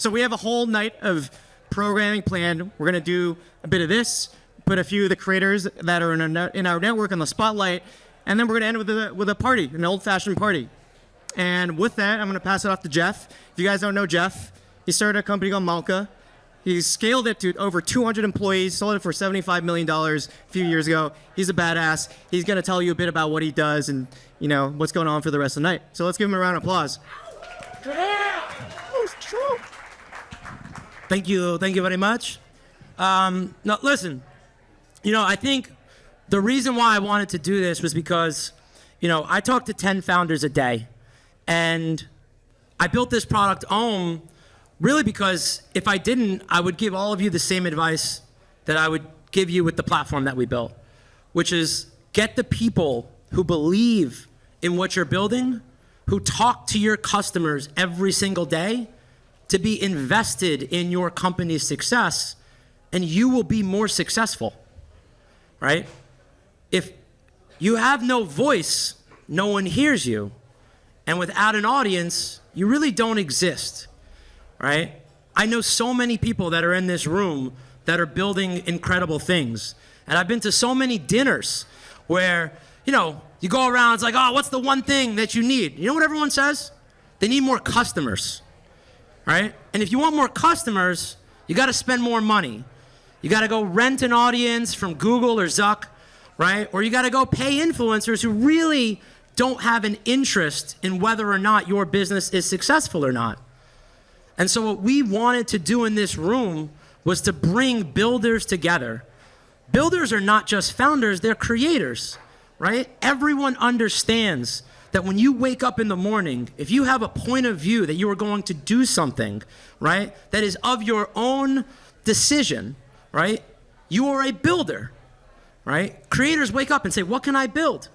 So we have a whole night of programming planned. We're going to do a bit of this, put a few of the creators that are in our network on the spotlight, and then we're going to end with a party, an old-fashioned party. And with that, I'm going to pass it off to Jeff. If you guys don't know Jeff, he started a company called Malka. He's scaled it to over 200 employees, sold it for $75 million a few years ago. He's a badass. He's going to tell you a bit about what he does and, you know, what's going on for the rest of the night. So let's give him a round of applause. Thank you very much. Now, listen, you know, I think the reason why I wanted to do this was because, you know, I talk to 10 founders a day, and I built this product OM really because if I didn't, I would give all of you the same advice that I would give you with the platform that we built, which is get the people who believe in what you're building, who talk to your customers every single day, to be invested in your company's success, and you will be more successful, right? If you have no voice, no one hears you, and without an audience, you really don't exist, right? I know so many people that are in this room that are building incredible things, and I've been to so many dinners where, you know, you go around, it's like, oh, what's the one thing that you need? You know what everyone says? They need more customers, right? And if you want more customers, you got to spend more money. You got to go rent an audience from Google or Zuck, right? Or you got to go pay influencers who really don't have an interest in whether or not your business is successful or not. And so what we wanted to do in this room was to bring builders together. Builders are not just founders, they're creators, right? Everyone understands that when you wake up in the morning, if you have a point of view that you are going to do something, right, that is of your own decision, right, you are a builder, right? Creators wake up and say, what can I build?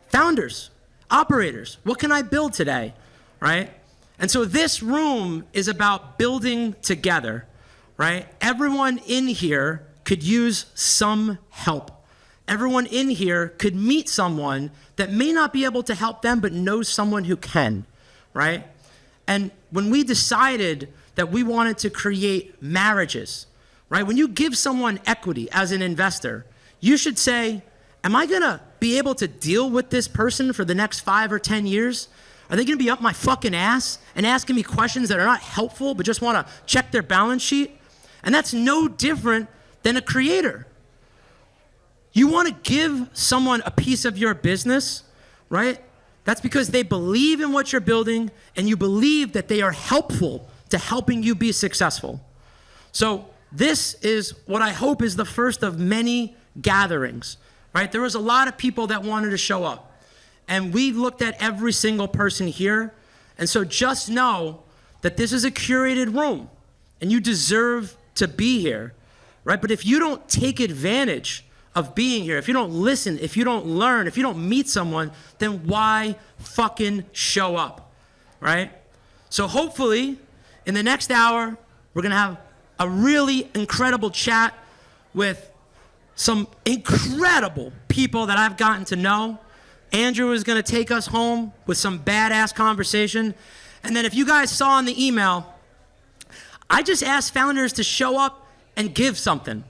Founders, operators, what can I build today, right? And so this room is about building together, right? Everyone in here could use some help. Everyone in here could meet someone that may not be able to help them, but knows someone who can, right? And when we decided that we wanted to create marriages, right? When you give someone equity as an investor, you should say, am I gonna be able to deal with this person for the next 5 or 10 years? Are they gonna be up my fucking ass and asking me questions that are not helpful, but just wanna check their balance sheet? And that's no different than a creator. You want to give someone a piece of your business, right? That's because they believe in what you're building and you believe that they are helpful to helping you be successful. So this is what I hope is the first of many gatherings, right? There was a lot of people that wanted to show up, and we looked at every single person here. And so just know that this is a curated room and you deserve to be here, right? But if you don't take advantage of being here, if you don't listen, if you don't learn, if you don't meet someone, then why fucking show up, right? So hopefully in the next hour, we're gonna have a really incredible chat with some incredible people that I've gotten to know. Andrew is gonna take us home with some badass conversation. And then if you guys saw in the email, I just asked founders to show up and give something.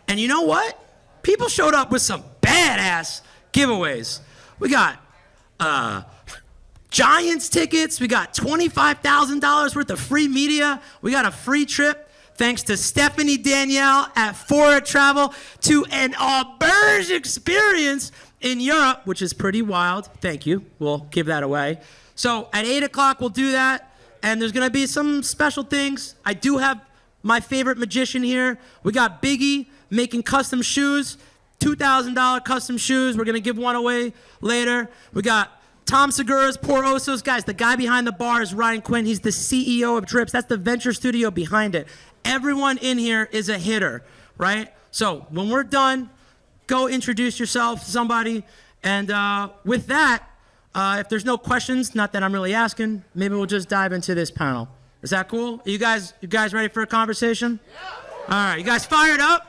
And you know what? People showed up with some badass giveaways. We got Giants tickets. We got $25,000 worth of free media. We got a free trip, thanks to Stephanie Danielle at Fora Travel, to an auberge experience in Europe, which is pretty wild. Thank you. We'll give that away. So at 8 o'clock, we'll do that. And there's going to be some special things. I do have my favorite magician here. We got Biggie making custom shoes, $2,000 custom shoes. We're gonna give one away later. We got Tom Segura's Pour Osos. Guys, the guy behind the bar is Ryan Quinn. He's the CEO of Drips. That's the venture studio behind it. Everyone in here is a hitter, right? So when we're done, go introduce yourself to somebody. And with that, if there's no questions, not that I'm really asking, maybe we'll just dive into this panel. Is that cool? Are you guys ready for a conversation? Yeah. All right, you guys fired up?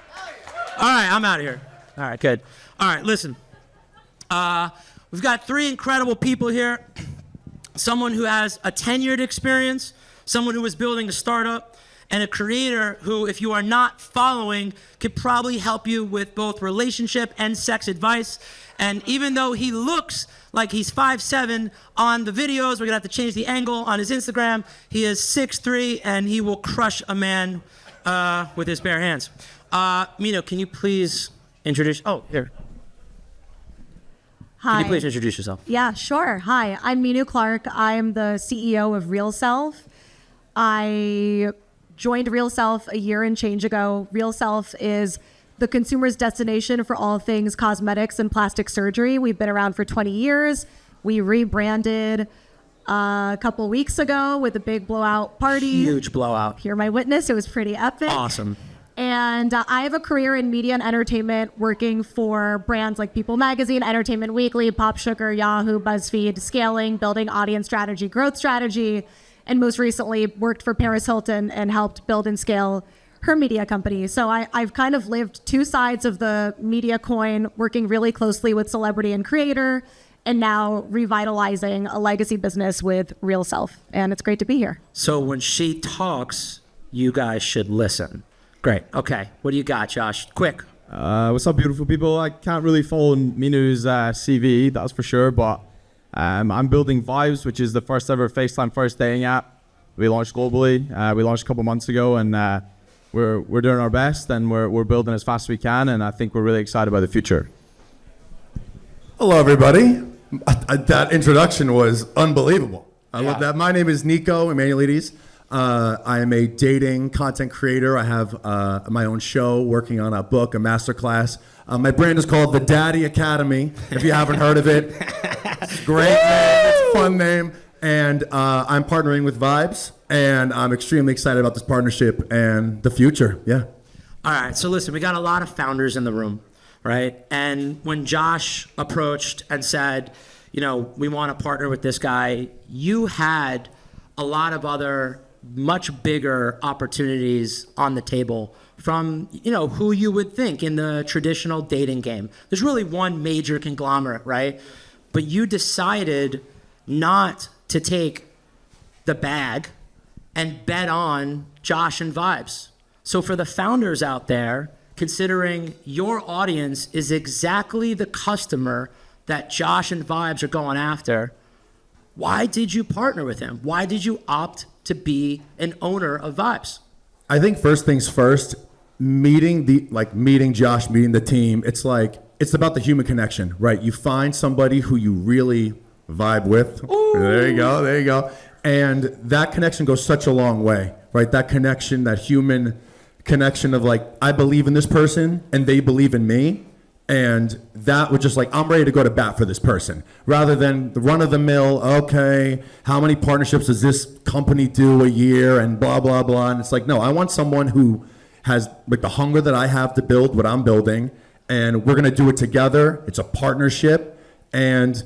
All right, I'm out of here. All right, good. All right, listen. We've got 3 incredible people here. Someone who has a tenured experience, someone who is building a startup, and a creator who, if you are not following, could probably help you with both relationship and sex advice. And even though he looks like he's 5'7" on the videos, we're gonna have to change the angle on his Instagram. He is 6'3", and he will crush a man with his bare hands. Mino, can you please introduce? Oh, here. Hi. Can you please introduce yourself? Yeah, sure. Hi, I'm Minu Clark. I'm the CEO of Real Self. I joined Real Self a year and change ago. Real Self is the consumer's destination for all things cosmetics and plastic surgery. We've been around for 20 years. We rebranded a couple weeks ago with a big blowout party. Huge blowout. You're my witness. It was pretty epic. Awesome. And I have a career in media and entertainment, working for brands like People Magazine, Entertainment Weekly, Pop Sugar, Yahoo, BuzzFeed, scaling, building audience strategy, growth strategy, and most recently worked for Paris Hilton and helped build and scale her media company. So I've kind of lived two sides of the media coin, working really closely with celebrity and creator, and now revitalizing a legacy business with Real Self. And it's great to be here. So when she talks, you guys should listen. Great. Okay. What do you got, Josh? Quick. What's up, beautiful people? I can't really follow Minu's CV, that's for sure, but I'm building Vibes, which is the first ever FaceTime first dating app. We launched globally. We launched a couple months ago, and we're doing our best, and we're building as fast as we can, and I think we're really excited about the future. Hello, everybody. That introduction was unbelievable. I love that. My name is Nico Emanuelides. I am a dating content creator. I have my own show, working on a book, a masterclass. My brand is called The Daddy Academy, if you haven't heard of it. It's a great name. It's a fun name. And I'm partnering with Vibes, and I'm extremely excited about this partnership and the future. Yeah. All right. So listen, we got a lot of founders in the room, right? And when Josh approached and said, you know, we want to partner with this guy, you had a lot of other much bigger opportunities on the table from, you know, who you would think in the traditional dating game. There's really one major conglomerate, right? But you decided not to take the bag and bet on Josh and Vibes. So for the founders out there, considering your audience is exactly the customer that Josh and Vibes are going after, why did you partner with him? Why did you opt to be an owner of Vibes? I think first things first, meeting Josh, meeting the team, it's about the human connection, right? You find somebody who you really vibe with. Ooh. There you go. And that connection goes such a long way, right? That connection, that human connection of like, I believe in this person and they believe in me. And that was just like, I'm ready to go to bat for this person. Rather than the run of the mill, okay, how many partnerships does this company do a year and blah, blah, blah. And it's like, no, I want someone who has like the hunger that I have to build what I'm building. And we're gonna do it together. It's a partnership. And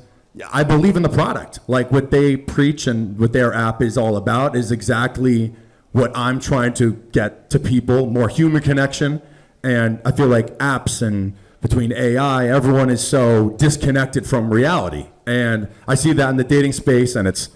I believe in the product. Like what they preach and what their app is all about is exactly what I'm trying to get to people, more human connection. And I feel like apps and between AI, everyone is so disconnected from reality. And I see that in the dating space, and it's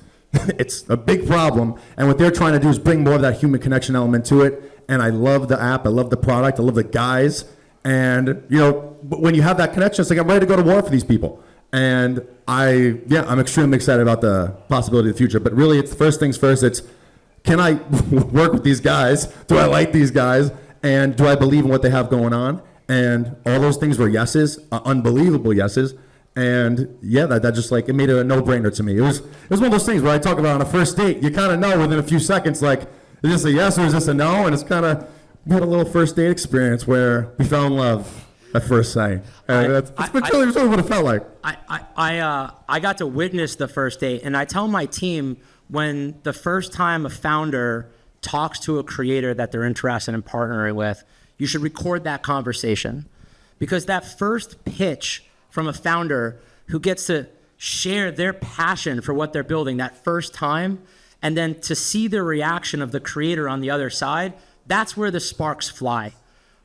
a big problem. And what they're trying to do is bring more of that human connection element to it. And I love the app, I love the product, I love the guys. And you know, when you have that connection, it's like I'm ready to go to war for these people. And I'm extremely excited about the possibility of the future. But really, it's first things first. It's, can I work with these guys? Do I like these guys? And do I believe in what they have going on? And all those things were yeses, unbelievable yeses. And yeah, that just like, it made it a no-brainer to me. It was one of those things where I talk about on a first date, you kind of know within a few seconds, like, is this a yes or is this a no? And it's kind of, we had a little first date experience where we fell in love at first sight. That's really what it felt like. I got to witness the first date, and I tell my team, when the first time a founder talks to a creator that they're interested in partnering with, you should record that conversation, because that first pitch from a founder who gets to share their passion for what they're building that first time, and then to see the reaction of the creator on the other side, that's where the sparks fly,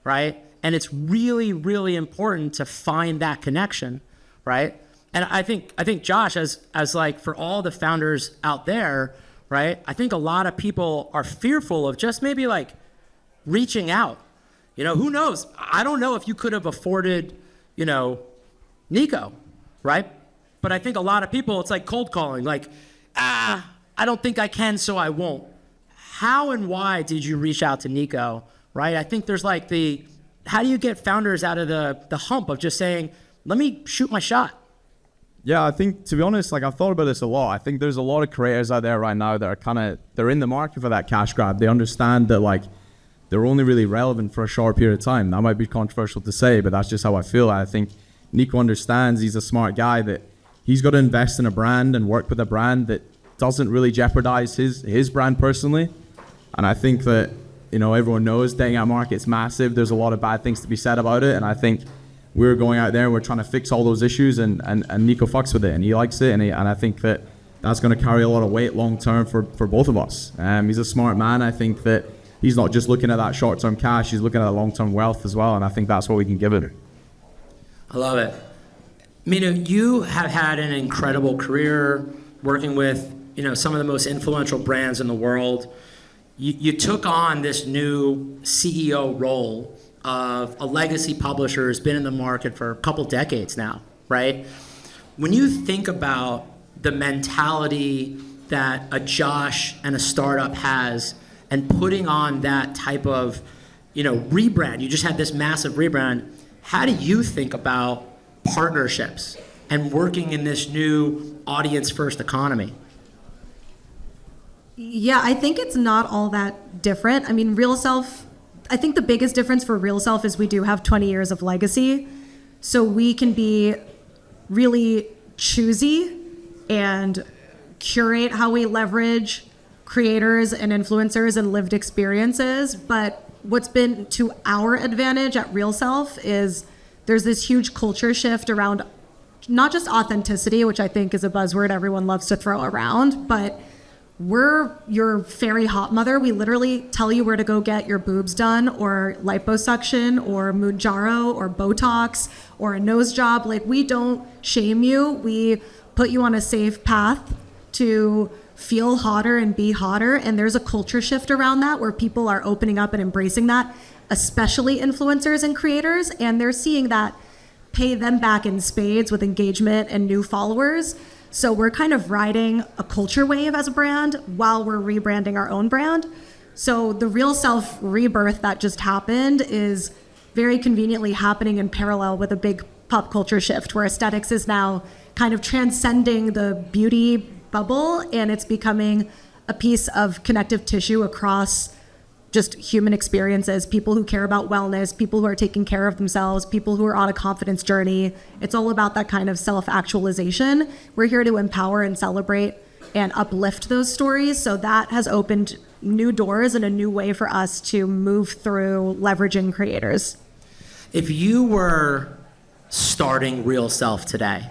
right? And it's really, really important to find that connection, right? And I think Josh, as like for all the founders out there, right? I think a lot of people are fearful of just maybe like reaching out. You know, who knows? I don't know if you could have afforded, you know, Nico, right? But I think a lot of people, it's like cold calling, like, I don't think I can, so I won't. How and why did you reach out to Nico, right? I think there's like how do you get founders out of the hump of just saying, let me shoot my shot? Yeah, I think, to be honest, like I've thought about this a lot. I think there's a lot of creators out there right now that are they're in the market for that cash grab. They understand that like they're only really relevant for a short period of time. That might be controversial to say, but that's just how I feel. I think Nico understands, he's a smart guy, that he's got to invest in a brand and work with a brand that doesn't really jeopardize his brand personally. And I think that, you know, everyone knows dating app market's massive. There's a lot of bad things to be said about it. And I think we're going out there and we're trying to fix all those issues, and Nico fucks with it and he likes it. And I think that that's going to carry a lot of weight long term for both of us. He's a smart man. I think that he's not just looking at that short term cash, he's looking at long term wealth as well. And I think that's what we can give him. I love it. Minu, you have had an incredible career working with, you know, some of the most influential brands in the world. You took on this new CEO role of a legacy publisher who's been in the market for a couple decades now, right? When you think about the mentality that a Josh and a startup has and putting on that type of, you know, rebrand, you just had this massive rebrand, how do you think about partnerships and working in this new audience-first economy? Yeah, I think it's not all that different. I mean, Real Self, I think the biggest difference for Real Self is we do have 20 years of legacy. So we can be really choosy and curate how we leverage creators and influencers and lived experiences. But what's been to our advantage at Real Self is there's this huge culture shift around not just authenticity, which I think is a buzzword everyone loves to throw around, but we're your fairy hot mother. We literally tell you where to go get your boobs done or liposuction or Mounjaro or Botox or a nose job. Like, we don't shame you. We put you on a safe path to feel hotter and be hotter. And there's a culture shift around that where people are opening up and embracing that, especially influencers and creators. And they're seeing that pay them back in spades with engagement and new followers. So we're kind of riding a culture wave as a brand while we're rebranding our own brand. So the Real Self rebirth that just happened is very conveniently happening in parallel with a big pop culture shift where aesthetics is now kind of transcending the beauty bubble, and it's becoming a piece of connective tissue across just human experiences, people who care about wellness, people who are taking care of themselves, people who are on a confidence journey. It's all about that kind of self-actualization. We're here to empower and celebrate and uplift those stories. So that has opened new doors and a new way for us to move through leveraging creators. If you were starting Real Self today,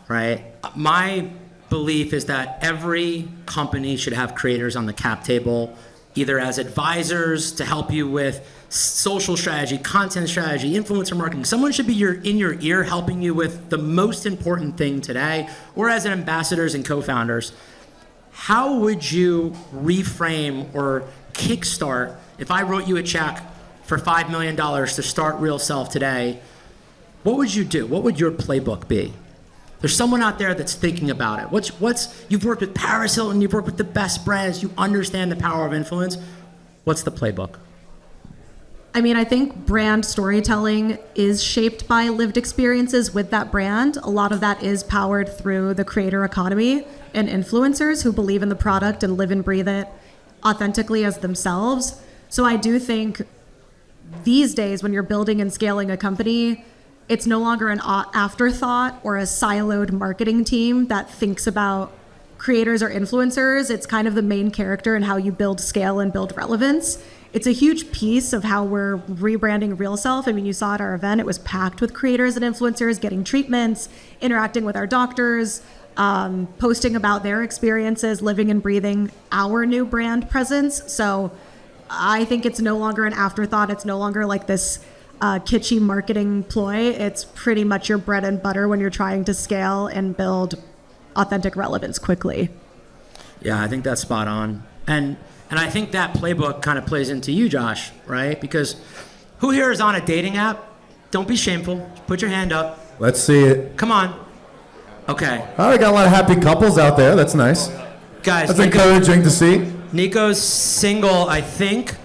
right? My belief is that every company should have creators on the cap table, either as advisors to help you with social strategy, content strategy, influencer marketing. Someone should be in your ear helping you with the most important thing today, or as ambassadors and co-founders. How would you reframe or kickstart if I wrote you a check for $5 million to start Real Self today? What would you do? What would your playbook be? There's someone out there that's thinking about it. You've worked with Paris Hilton, you've worked with the best brands, you understand the power of influence. What's the playbook? I mean, I think brand storytelling is shaped by lived experiences with that brand. A lot of that is powered through the creator economy and influencers who believe in the product and live and breathe it authentically as themselves. So I do think these days when you're building and scaling a company, it's no longer an afterthought or a siloed marketing team that thinks about creators or influencers. It's kind of the main character in how you build scale and build relevance. It's a huge piece of how we're rebranding Real Self. I mean, you saw at our event, it was packed with creators and influencers getting treatments, interacting with our doctors, posting about their experiences, living and breathing our new brand presence. So I think it's no longer an afterthought. It's no longer like this kitschy marketing ploy. It's pretty much your bread and butter when you're trying to scale and build authentic relevance quickly. Yeah, I think that's spot on. And I think that playbook kind of plays into you, Josh, right? Because who here is on a dating app? Don't be shameful. Put your hand up. Let's see it. Come on. Okay. Oh, we got a lot of happy couples out there. That's nice. Guys, That's encouraging to see. Nico's single, I think.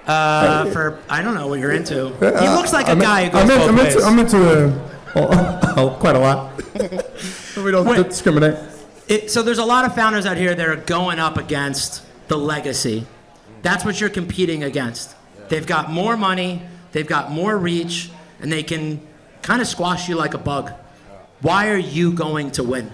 For I don't know what you're into. He looks like a guy who goes both ways. I'm into quite a lot. We don't discriminate. So there's a lot of founders out here that are going up against the legacy. That's what you're competing against. They've got more money, they've got more reach, and they can kind of squash you like a bug. Why are you going to win?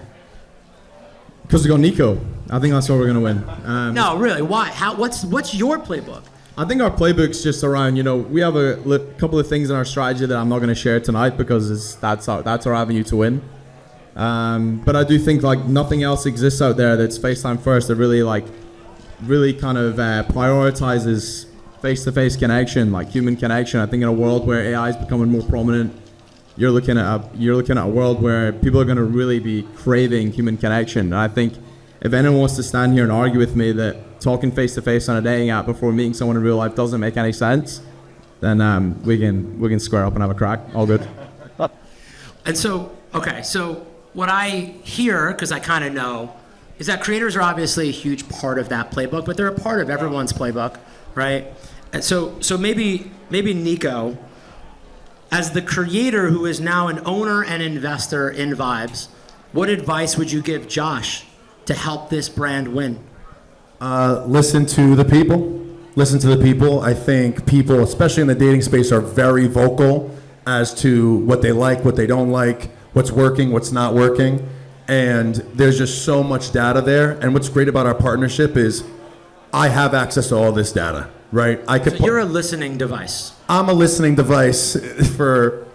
Because we got Nico. I think that's what we're going to win. No, really, why? What's your playbook? I think our playbook's just around, we have a couple of things in our strategy that I'm not going to share tonight because that's our avenue to win. But I do think like nothing else exists out there that's FaceTime first that really kind of prioritizes face-to-face connection, like human connection. I think in a world where AI is becoming more prominent, you're looking at a world where people are going to really be craving human connection. And I think if anyone wants to stand here and argue with me that talking face-to-face on a dating app before meeting someone in real life doesn't make any sense, then we can square up and have a crack. All good. And so, okay, so what I hear, because I kind of know, is that creators are obviously a huge part of that playbook, but they're a part of everyone's playbook, right? And so maybe Nico, as the creator who is now an owner and investor in Vibes, what advice would you give Josh to help this brand win? Listen to the people. Listen to the people. I think people, especially in the dating space, are very vocal as to what they like, what they don't like, what's working, what's not working. And there's just so much data there. And what's great about our partnership is I have access to all this data, right? So you're a listening device. I'm a listening device for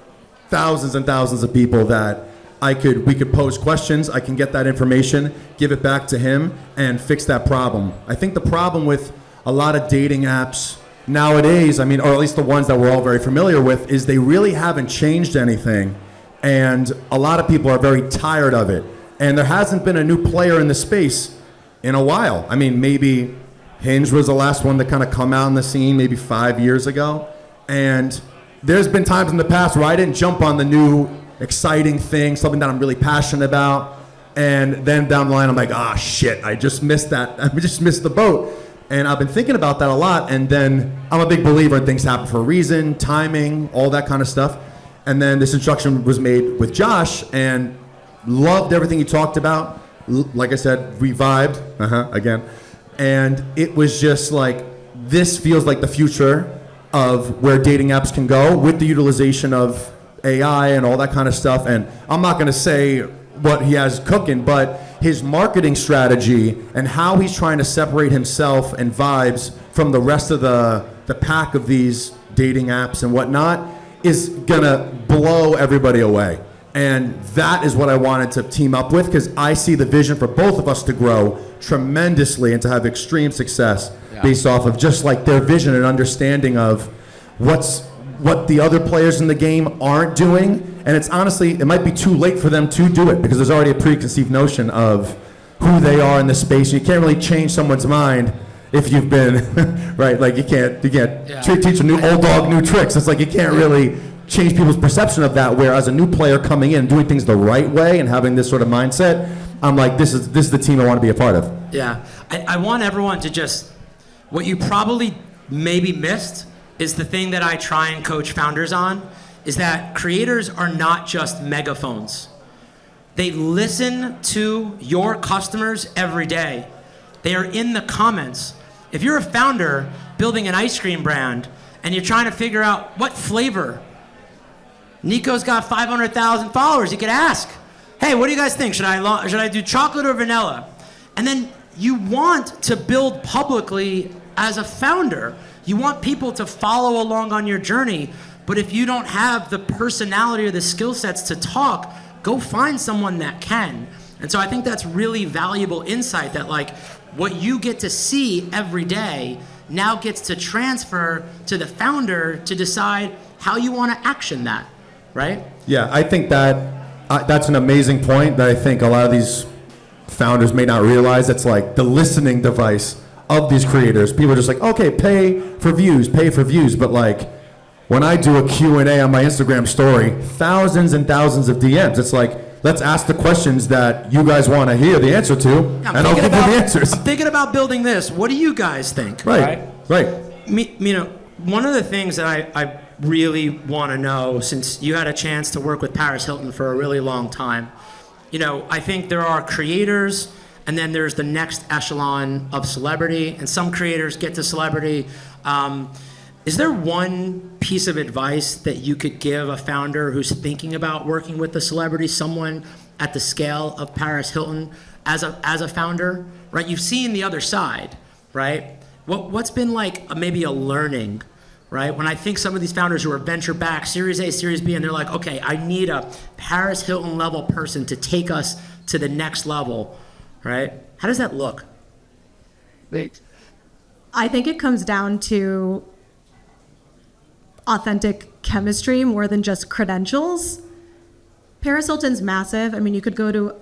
thousands and thousands of people that we could pose questions, I can get that information, give it back to him, and fix that problem. I think the problem with a lot of dating apps nowadays, or at least the ones that we're all very familiar with, is they really haven't changed anything. And a lot of people are very tired of it. And there hasn't been a new player in the space in a while. Maybe Hinge was the last one to kind of come out in the scene maybe 5 years ago. And there's been times in the past where I didn't jump on the new exciting thing, something that I'm really passionate about. And then down the line, I'm like, shit, I just missed that. I just missed the boat. And I've been thinking about that a lot. And then I'm a big believer in things happen for a reason, timing, all that kind of stuff. And then this introduction was made with Josh and loved everything he talked about. Like I said, we vibed, again. And it was just like, this feels like the future of where dating apps can go with the utilization of AI and all that kind of stuff. And I'm not going to say what he has cooking, but his marketing strategy and how he's trying to separate himself and Vibes from the rest of the pack of these dating apps and whatnot is going to blow everybody away. And that is what I wanted to team up with, because I see the vision for both of us to grow tremendously and to have extreme success based off of just like their vision and understanding of what the other players in the game aren't doing. And it's honestly, it might be too late for them to do it because there's already a preconceived notion of who they are in the space. You can't really change someone's mind if you've been, right? Like you can't teach a new old dog new tricks. It's like you can't really change people's perception of that, whereas a new player coming in, doing things the right way and having this sort of mindset, I'm like, this is the team I want to be a part of. Yeah, I want everyone to just, what you probably maybe missed is the thing that I try and coach founders on, is that creators are not just megaphones. They listen to your customers every day. They are in the comments. If you're a founder building an ice cream brand and you're trying to figure out what flavor, Nico's got 500,000 followers, you could ask, hey, what do you guys think? Should I do chocolate or vanilla? And then you want to build publicly as a founder. You want people to follow along on your journey, but if you don't have the personality or the skill sets to talk, go find someone that can. And so I think that's really valuable insight, that like what you get to see every day now gets to transfer to the founder to decide how you want to action that, right? Yeah, I think that that's an amazing point that I think a lot of these founders may not realize, it's like the listening device of these creators. People are just like, okay, pay for views. But like, when I do a Q&A on my Instagram story, thousands and thousands of DMs. It's like, let's ask the questions that you guys want to hear the answer to, and I'll give you the answers. I'm thinking about building this. What do you guys think? Right. One of the things that I really want to know, since you had a chance to work with Paris Hilton for a really long time, I think there are creators, and then there's the next echelon of celebrity, and some creators get to celebrity. Is there one piece of advice that you could give a founder who's thinking about working with a celebrity, someone at the scale of Paris Hilton as a founder, right? You've seen the other side, right? What's been like maybe a learning, right? When I think some of these founders who are venture backed, Series A, Series B, and they're like, okay, I need a Paris Hilton level person to take us to the next level, right? How does that look? I think it comes down to authentic chemistry more than just credentials. Paris Hilton's massive. I mean, you could go to,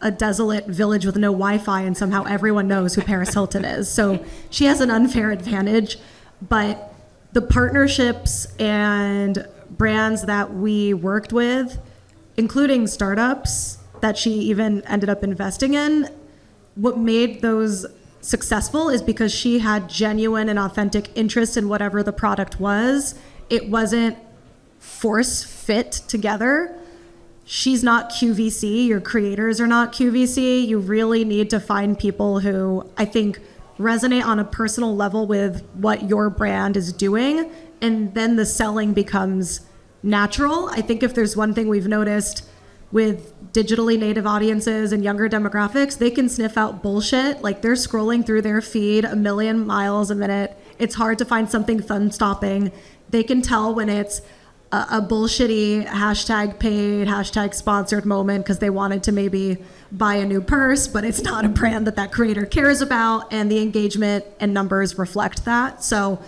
a desolate village with no Wi-Fi and somehow everyone knows who Paris Hilton is. So she has an unfair advantage, but the partnerships and brands that we worked with, including startups that she even ended up investing in, what made those successful is because she had genuine and authentic interest in whatever the product was. It wasn't force fit together. She's not QVC. Your creators are not QVC. You really need to find people who I think resonate on a personal level with what your brand is doing, and then the selling becomes natural. I think if there's one thing we've noticed with digitally native audiences and younger demographics, they can sniff out bullshit. Like, they're scrolling through their feed a million miles a minute. It's hard to find something fun-stopping. They can tell when it's a bullshitty hashtag paid, hashtag sponsored moment because they wanted to maybe buy a new purse, but it's not a brand that creator cares about, and the engagement and numbers reflect that. So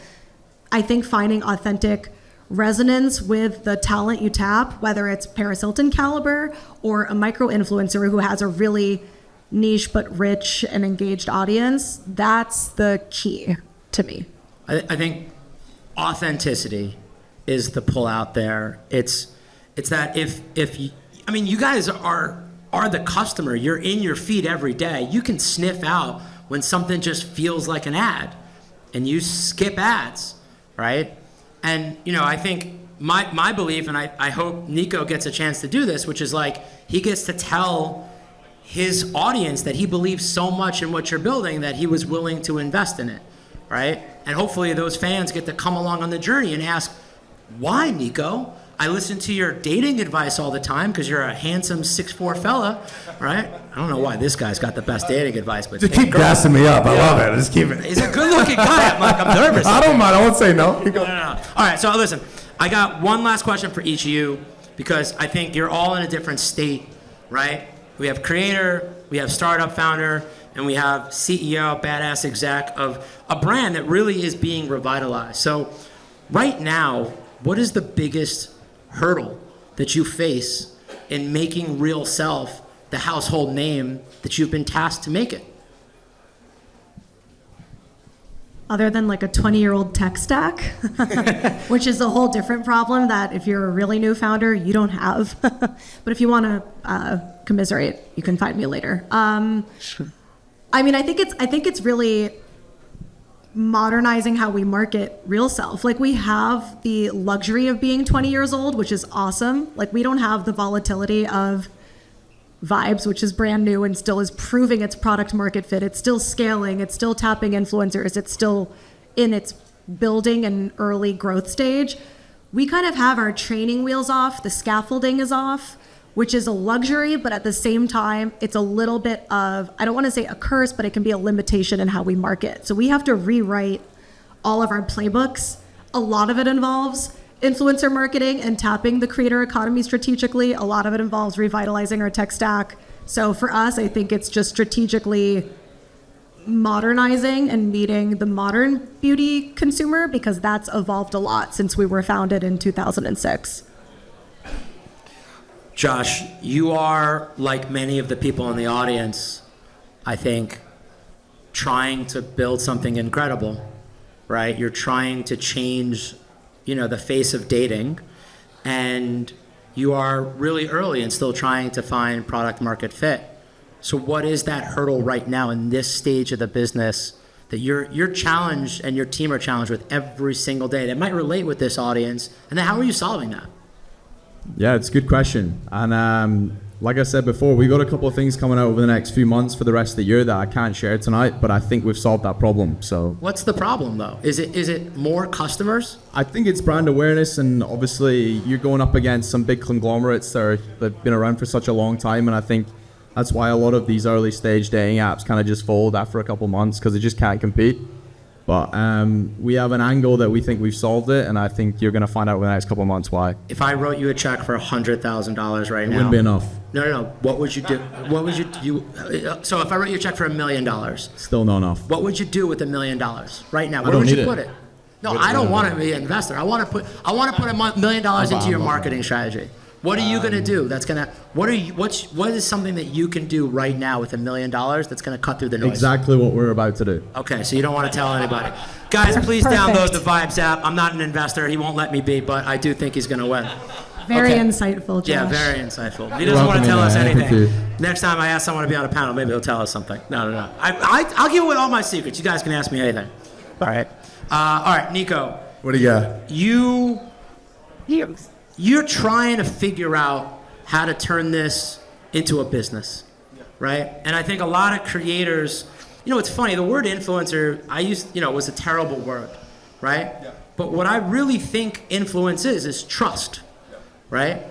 I think finding authentic resonance with the talent you tap, whether it's Paris Hilton caliber or a micro influencer who has a really niche but rich and engaged audience, that's the key to me. I think authenticity is the pull out there. It's that if you guys are the customer. You're in your feed every day. You can sniff out when something just feels like an ad, and you skip ads, right? And I think my belief, and I hope Nico gets a chance to do this, which is like he gets to tell his audience that he believes so much in what you're building that he was willing to invest in it, right? And hopefully those fans get to come along on the journey and ask, why, Nico? I listen to your dating advice all the time because you're a handsome 6'4" fella, right? I don't know why this guy's got the best dating advice, but just keep gassing me up. I love it. Just keep it. He's a good-looking guy. I'm nervous. I don't mind. I won't say no. No. All right, so listen. I got one last question for each of you because I think you're all in a different state, right? We have creator, we have startup founder, and we have CEO, badass exec of a brand that really is being revitalized. So right now, what is the biggest hurdle that you face in making Real Self the household name that you've been tasked to make it? Other than like a 20-year-old tech stack, which is a whole different problem that if you're a really new founder, you don't have. But if you want to commiserate, you can find me later. Sure. I mean, I think it's really modernizing how we market Real Self. Like, we have the luxury of being 20 years old, which is awesome. Like, we don't have the volatility of Vibes, which is brand new and still is proving its product market fit. It's still scaling. It's still tapping influencers. It's still in its building and early growth stage. We kind of have our training wheels off. The scaffolding is off, which is a luxury, but at the same time, it's a little bit of, I don't want to say a curse, but it can be a limitation in how we market. So we have to rewrite all of our playbooks. A lot of it involves influencer marketing and tapping the creator economy strategically. A lot of it involves revitalizing our tech stack. So for us, I think it's just strategically modernizing and meeting the modern beauty consumer, because that's evolved a lot since we were founded in 2006. Josh, you are, like many of the people in the audience, I think, trying to build something incredible, right? You're trying to change, the face of dating, and you are really early and still trying to find product market fit. So what is that hurdle right now in this stage of the business that you're challenged and your team are challenged with every single day that might relate with this audience? And then how are you solving that? Yeah, it's a good question. And like I said before, we got a couple of things coming out over the next few months for the rest of the year that I can't share tonight, but I think we've solved that problem. So what's the problem though? Is it more customers? I think it's brand awareness, and obviously you're going up against some big conglomerates that've been around for such a long time, and I think that's why a lot of these early stage dating apps kind of just fold after a couple months because they just can't compete. But we have an angle that we think we've solved it, and I think you're going to find out in the next couple of months why. If I wrote you a check for $100,000 right now, it wouldn't be enough. No. What would you do? What would you? So if I wrote you a check for $1 million, Still not enough. what would you do with $1 million right now? Where don't would you need put it. it? No, I don't want to be an investor. I want to put $1 million into your marketing strategy. What are you going to do? What is something that you can do right now with $1 million that's going to cut through the noise? Exactly what we're about to do. Okay, so you don't want to tell anybody. Guys, please Perfect. download the Vibes app. I'm not an investor. He won't let me be, but I do think he's going to win. Very Okay. insightful, Josh. Yeah, very insightful. He doesn't want to tell us Welcome, man. anything. Thank Next time I ask someone to be on a panel, maybe he'll tell us something. No. I'll give away all my secrets. You guys can ask me anything. All right. All right, Nico. What do you got? You're trying to figure out how to turn this into a business, right? And I think a lot of creators, it's funny, the word influencer, I used, was a terrible word, right? Yeah. But what I really think influence is trust, right?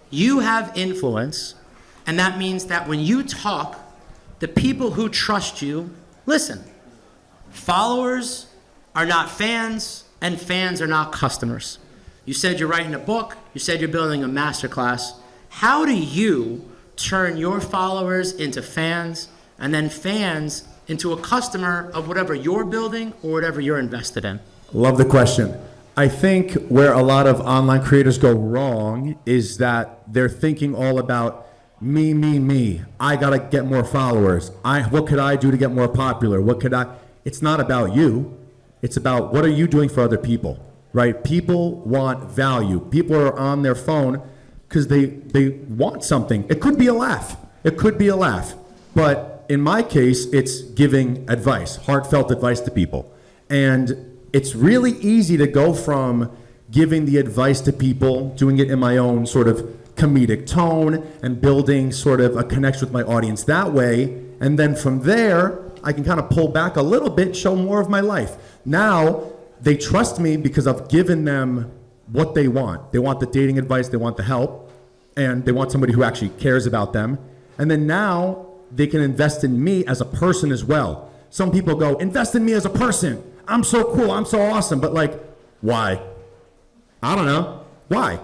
You have influence, and that means that when you talk, the people who trust you listen. Followers are not fans, and fans are not customers. You said you're writing a book, you said you're building a masterclass. How do you turn your followers into fans, and then fans into a customer of whatever you're building or whatever you're invested in? Love the question. I think where a lot of online creators go wrong is that they're thinking all about me. I gotta get more followers. What could I do to get more popular? It's not about you. It's about what are you doing for other people, right? People want value. People are on their phone because they want something. It could be a laugh. But in my case, it's giving advice, heartfelt advice to people. And it's really easy to go from giving the advice to people, doing it in my own sort of comedic tone and building sort of a connection with my audience that way. And then from there, I can kind of pull back a little bit, show more of my life. Now, they trust me because I've given them what they want. They want the dating advice, they want the help, and they want somebody who actually cares about them. And then now, they can invest in me as a person as well. Some people go, invest in me as a person. I'm so cool, I'm so awesome, but why? I don't know, why?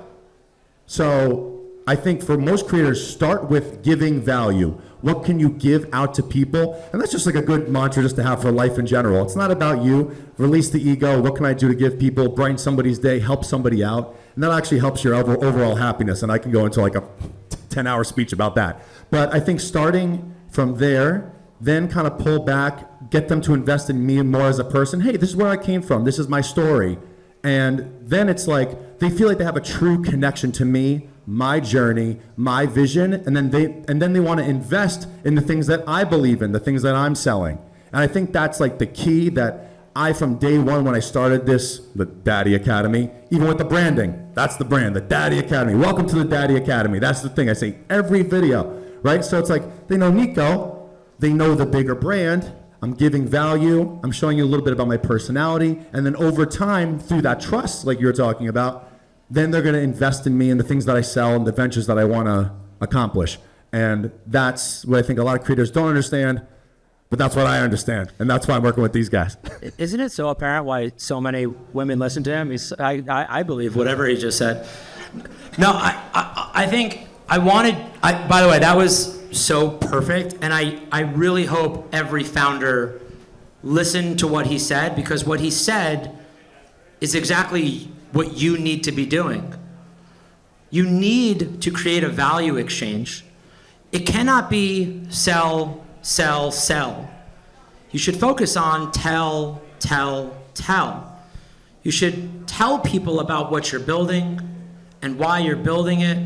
So I think for most creators, start with giving value. What can you give out to people? And that's just a good mantra just to have for life in general. It's not about you. Release the ego. What can I do to give people, brighten somebody's day, help somebody out? And that actually helps your overall happiness. And I can go into a 10-hour speech about that. But I think starting from there, then kind of pull back, get them to invest in me more as a person. Hey, this is where I came from. This is my story. And then it's they feel like they have a true connection to me, my journey, my vision, and then they want to invest in the things that I believe in, the things that I'm selling. And I think that's the key that from day one when I started the Daddy Academy, even with the branding, that's the brand, the Daddy Academy. Welcome to the Daddy Academy. That's the thing I say every video, right? So it's they know Nico, they know the bigger brand. I'm giving value. I'm showing you a little bit about my personality. And then over time, through that trust, like you were talking about, then they're going to invest in me and the things that I sell and the ventures that I want to accomplish. And that's what I think a lot of creators don't understand, but that's what I understand. And that's why I'm working with these guys. Isn't it so apparent why so many women listen to him? I believe whatever he just said. No, I think by the way, that was so perfect. And I really hope every founder listened to what he said, because what he said is exactly what you need to be doing. You need to create a value exchange. It cannot be sell, sell, sell. You should focus on tell, tell, tell. You should tell people about what you're building and why you're building it,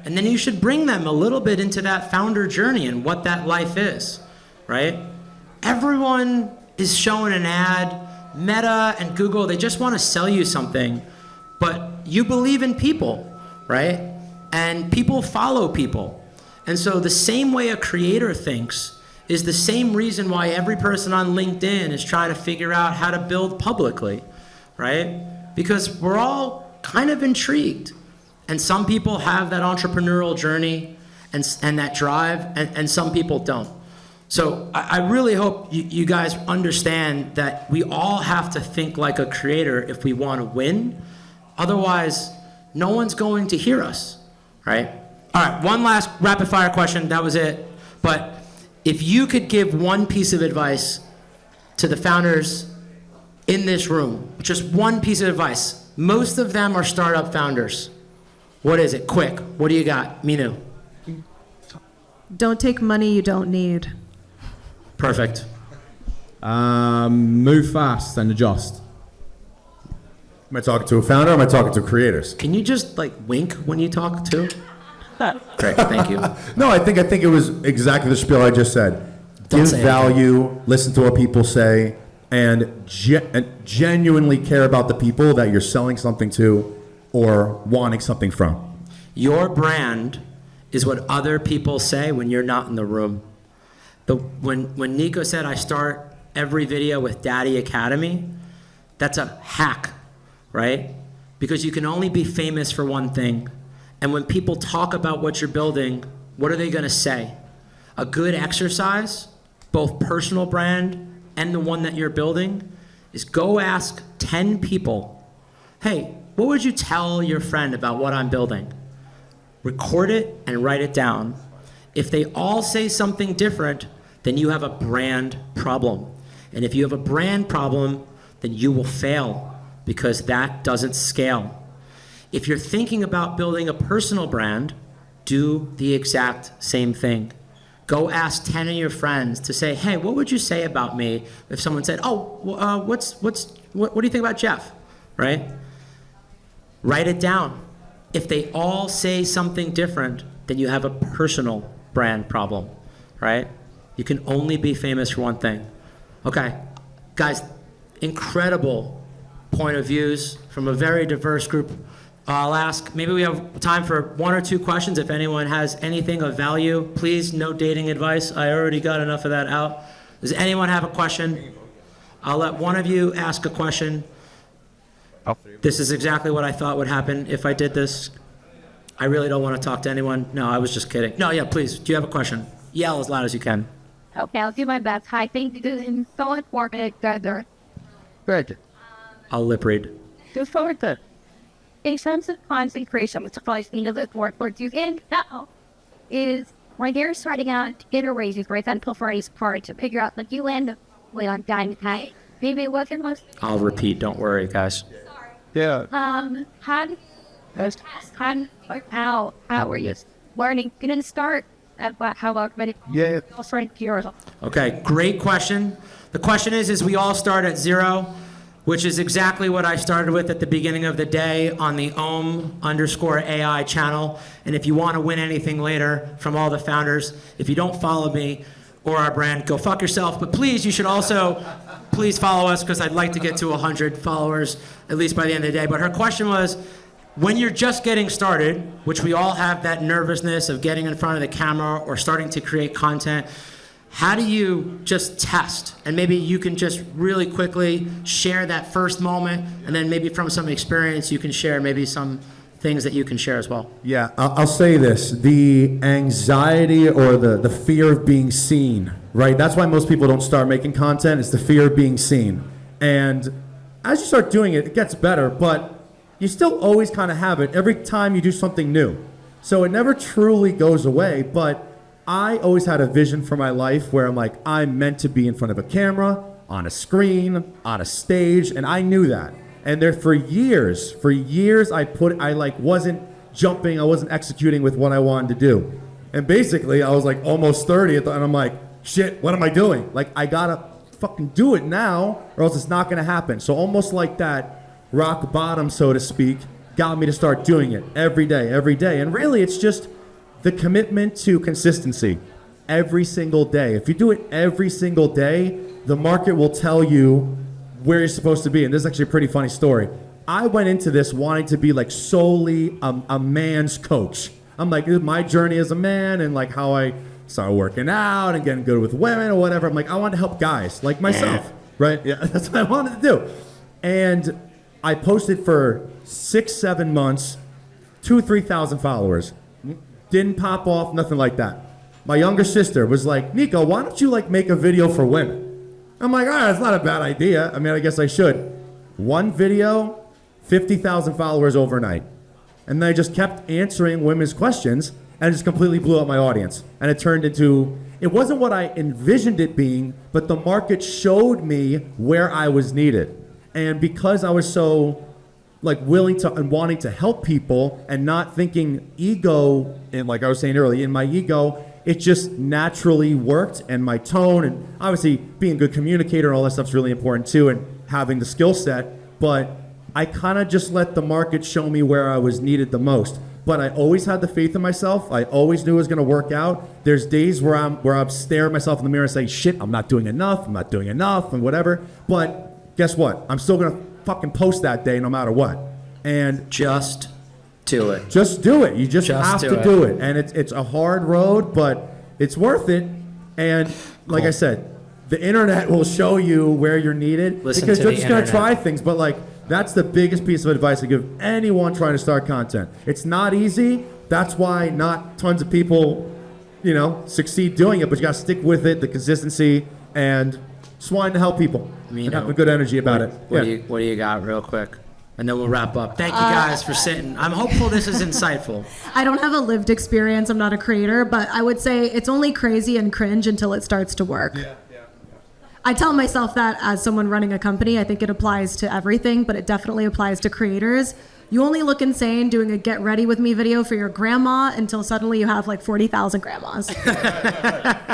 and then you should bring them a little bit into that founder journey and what that life is, right? Everyone is showing an ad. Meta and Google, they just want to sell you something, but you believe in people, right? And people follow people. And so the same way a creator thinks is the same reason why every person on LinkedIn is trying to figure out how to build publicly, right? Because we're all kind of intrigued. And some people have that entrepreneurial journey and that drive, and some people don't. So I really hope you guys understand that we all have to think like a creator if we want to win. Otherwise, no one's going to hear us, right? All right, one last rapid fire question. That was it. But if you could give one piece of advice to the founders in this room, just one piece of advice. Most of them are startup founders. What is it? Quick. What do you got? Minu. Don't take money you don't need. Perfect. Move fast and adjust. Am I talking to a founder or am I talking to creators? Can you just like wink when you talk too? Great, thank you. No, I think it was exactly the spiel I just said. Don't Give say value, listen to what people say, and genuinely care about the people that you're selling something to or wanting something from. Your brand is what other people say when you're not in the room. When Nico said I start every video with Daddy Academy, that's a hack, right? Because you can only be famous for one thing. And when people talk about what you're building, what are they gonna say? A good exercise, both personal brand and the one that you're building, is go ask 10 people, hey, what would you tell your friend about what I'm building? Record it and write it down. If they all say something different, then you have a brand problem. And if you have a brand problem, then you will fail because that doesn't scale. If you're thinking about building a personal brand, do the exact same thing. Go ask 10 of your friends to say, hey, what would you say about me if someone said, oh, what do you think about Jeff, right? Write it down. If they all say something different, then you have a personal brand problem, right? You can only be famous for one thing. Okay, guys, incredible point of views from a very diverse group. I'll ask, maybe we have time for one or two questions. If anyone has anything of value, please, no dating advice. I already got enough of that out. Does anyone have a question? I'll let one of you ask a question. This is exactly what I thought would happen if I did this. I really don't want to talk to anyone. No, I was just kidding. No, yeah, please. Do you have a question? Yell as loud as you can. Okay, I'll do my best. Hi, thank you. This is so informative, guys. Good. I'll lip read. Look forward to. In terms of content creation, which applies to the work you can now, is when you're starting out, iterate is right then for his part to figure out like you end up with on time. Maybe it wasn't most. I'll repeat. Don't worry, guys. Yeah. How are you learning? Gonna start at how about Yeah. Okay, great question. The question is we all start at zero, which is exactly what I started with at the beginning of the day on the _AI channel. And if you want to win anything later from all the founders, if you don't follow me or our brand, go fuck yourself. But please, you should also please follow us because I'd like to get to 100 followers, at least by the end of the day. But her question was, when you're just getting started, which we all have that nervousness of getting in front of the camera or starting to create content, how do you just test? And maybe you can just really quickly share that first moment, and then maybe from some experience you can share maybe some things that you can share as well. Yeah, I'll say this. The anxiety or the fear of being seen, right? That's why most people don't start making content. It's the fear of being seen. And as you start doing it, it gets better, but you still always kind of have it every time you do something new. So it never truly goes away, but I always had a vision for my life where I'm like, I'm meant to be in front of a camera, on a screen, on a stage, and I knew that. And there for years I wasn't jumping, I wasn't executing with what I wanted to do. And basically, I was like almost 30, and I'm like, shit, what am I doing? Like, I gotta fucking do it now, or else it's not gonna happen. So almost like that rock bottom, so to speak, got me to start doing it every day. And really, it's just the commitment to consistency every single day. If you do it every single day, the market will tell you where you're supposed to be. And this is actually a pretty funny story. I went into this wanting to be like solely a man's coach. I'm like, this is my journey as a man and like how I started working out and getting good with women or whatever. I'm like, I want to help guys like myself, right? Yeah, that's what I wanted to do. And I posted for 6-7 months, 2,000-3,000 followers. Didn't pop off, nothing like that. My younger sister was like, Nico, why don't you like make a video for women? I'm like, all right, that's not a bad idea. I mean, I guess I should. One video, 50,000 followers overnight. And then I just kept answering women's questions and it just completely blew up my audience. And it turned into, it wasn't what I envisioned it being, but the market showed me where I was needed. And because I was so like willing to and wanting to help people and not thinking ego, and like I was saying earlier, in my ego, it just naturally worked, and my tone, and obviously being a good communicator and all that stuff's really important too, and having the skill set, but I kind of just let the market show me where I was needed the most. But I always had the faith in myself. I always knew it was going to work out. There's days where I'm staring myself in the mirror and saying, shit, I'm not doing enough, and whatever. But guess what? I'm still going to fucking post that day no matter what. And Just do it. just do it. You just have do to it. do it. And it's a hard road, but it's worth it. And like I said, the internet will show you where you're needed Listen because to you're the just going to internet. try things. But like, that's the biggest piece of advice I give anyone trying to start content. It's not easy. That's why not tons of people, succeed doing it, but you got to stick with it, the consistency, and just wanting to help people and have a good energy about it. What do you got real quick? And then we'll wrap up. Thank you guys for sitting. I'm hopeful this is insightful. I don't have a lived experience. I'm not a creator, but I would say it's only crazy and cringe until it starts to work. I tell myself that as someone running a company. I think it applies to everything, but it definitely applies to creators. You only look insane doing a get ready with me video for your grandma until suddenly you have like 40,000 grandmas.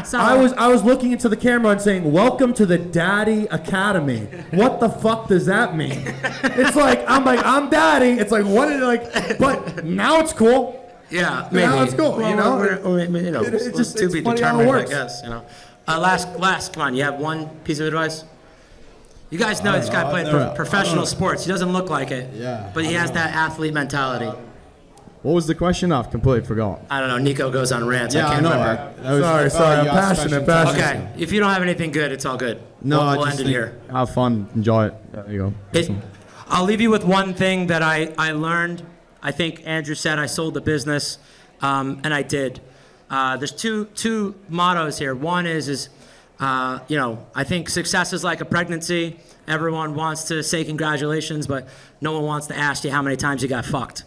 So I was looking into the camera and saying, welcome to the Daddy Academy. What the fuck does that mean? It's like, I'm daddy. It's like, but now it's cool. Yeah, maybe. Now it's cool, It's just to be funny how it determined, I works. guess. Last, come on. You have one piece of advice? You guys know this guy played professional sports. He doesn't look like it, but he has that athlete mentality. What was the question? I've completely forgot. I don't know. Nico goes on rants. Yeah, I can't I know. remember. Sorry, I'm passionate. Okay, if you don't have anything good, it's all good. No, we'll I end just it here. have fun, enjoy it. There you go. I'll leave you with one thing that I learned. I think Andrew said I sold the business, and I did. There's two mottos here. One is I think success is like a pregnancy. Everyone wants to say congratulations, but no one wants to ask you how many times you got fucked.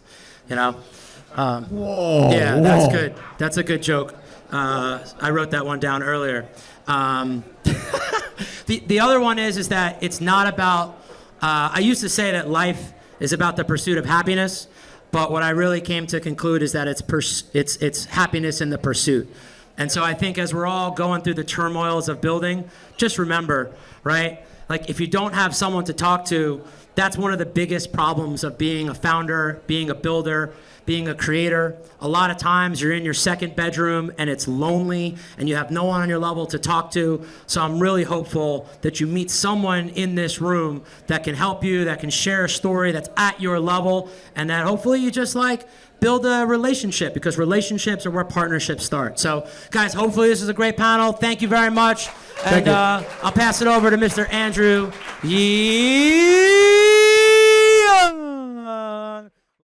Whoa. Yeah, that's good. That's a good joke. I wrote that one down earlier. The other one is that it's not about. I used to say that life is about the pursuit of happiness, but what I really came to conclude is that it's happiness in the pursuit. And so I think as we're all going through the turmoils of building, just remember, right? Like if you don't have someone to talk to, that's one of the biggest problems of being a founder, being a builder, being a creator. A lot of times you're in your second bedroom and it's lonely and you have no one on your level to talk to. So I'm really hopeful that you meet someone in this room that can help you, that can share a story that's at your level, and that hopefully you just build a relationship, because relationships are where partnerships start. So guys, hopefully this is a great panel. Thank you very much. And I'll pass it over to Mr. Andrew Yeung.